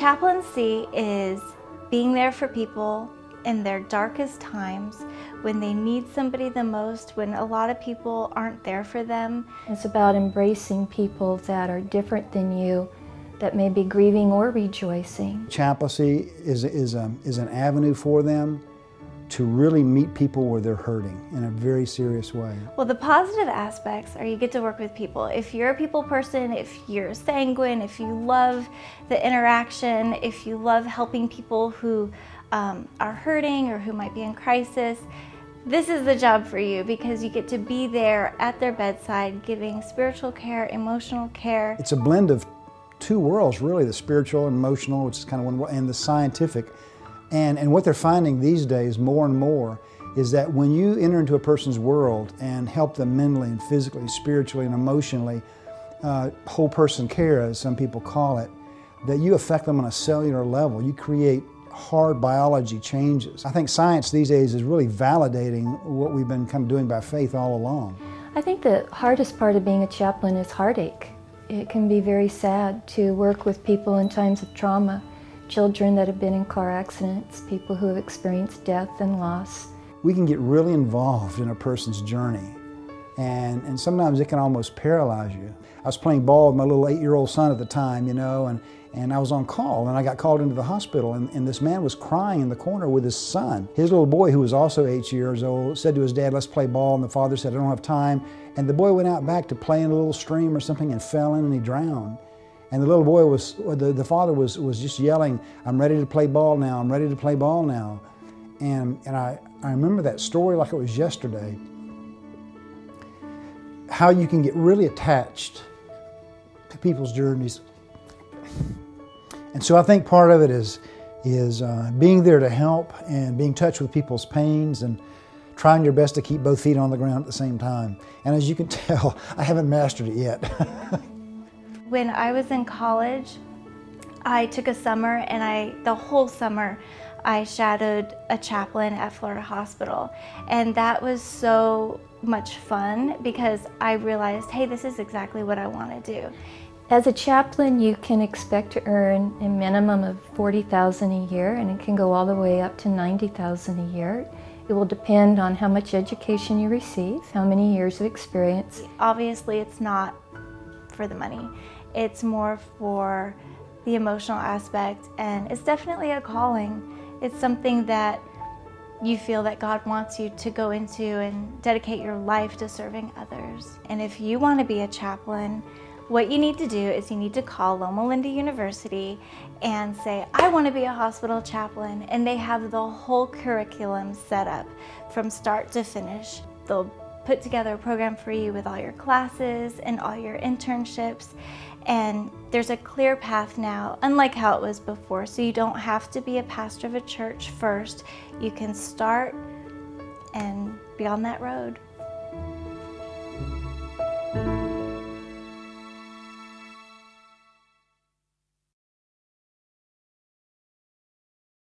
Chaplaincy is being there for people in their darkest times, when they need somebody the most, when a lot of people aren't there for them. It's about embracing people that are different than you, that may be grieving or rejoicing. Chaplaincy is an avenue for them to really meet people where they're hurting in a very serious way. Well, the positive aspects are you get to work with people. If you're a people person, if you're sanguine, if you love the interaction, if you love helping people who are hurting or who might be in crisis, this is the job for you, because you get to be there at their bedside giving spiritual care, emotional care. It's a blend of two worlds, really, the spiritual and emotional, which is kind of one, and the scientific. And what they're finding these days more and more is that when you enter into a person's world and help them mentally and physically, spiritually and emotionally, whole person care, as some people call it, that you affect them on a cellular level. You create hard biology changes. I think science these days is really validating what we've been kind of doing by faith all along. I think the hardest part of being a chaplain is heartache. It can be very sad to work with people in times of trauma, children that have been in car accidents, people who have experienced death and loss. We can get really involved in a person's journey, and sometimes it can almost paralyze you. I was playing ball with my little 8-year-old son at the time, you know, and I was on call, and I got called into the hospital, and this man was crying in the corner with his son. His little boy, who was also 8 years old, said to his dad, "Let's play ball," and the father said, "I don't have time." And the boy went out back to play in a little stream or something and fell in and he drowned. And the little boy the father was just yelling, "I'm ready to play ball now, I'm ready to play ball now." And I remember that story like it was yesterday, how you can get really attached to people's journeys. And so I think part of it is being there to help and being in touch with people's pains and trying your best to keep both feet on the ground at the same time. And as you can tell, I haven't mastered it yet. When I was in college, I took a summer, and the whole summer, I shadowed a chaplain at Florida Hospital. And that was so much fun because I realized, hey, this is exactly what I want to do. As a chaplain, you can expect to earn a minimum of $40,000 a year, and it can go all the way up to $90,000 a year. It will depend on how much education you receive, how many years of experience. Obviously, it's not for the money. It's more for the emotional aspect, and it's definitely a calling. It's something that you feel that God wants you to go into and dedicate your life to serving others. And if you want to be a chaplain, what you need to do is you need to call Loma Linda University and say, "I want to be a hospital chaplain," and they have the whole curriculum set up from start to finish. They'll put together a program for you with all your classes and all your internships, and there's a clear path now, unlike how it was before, so you don't have to be a pastor of a church first. You can start and be on that road.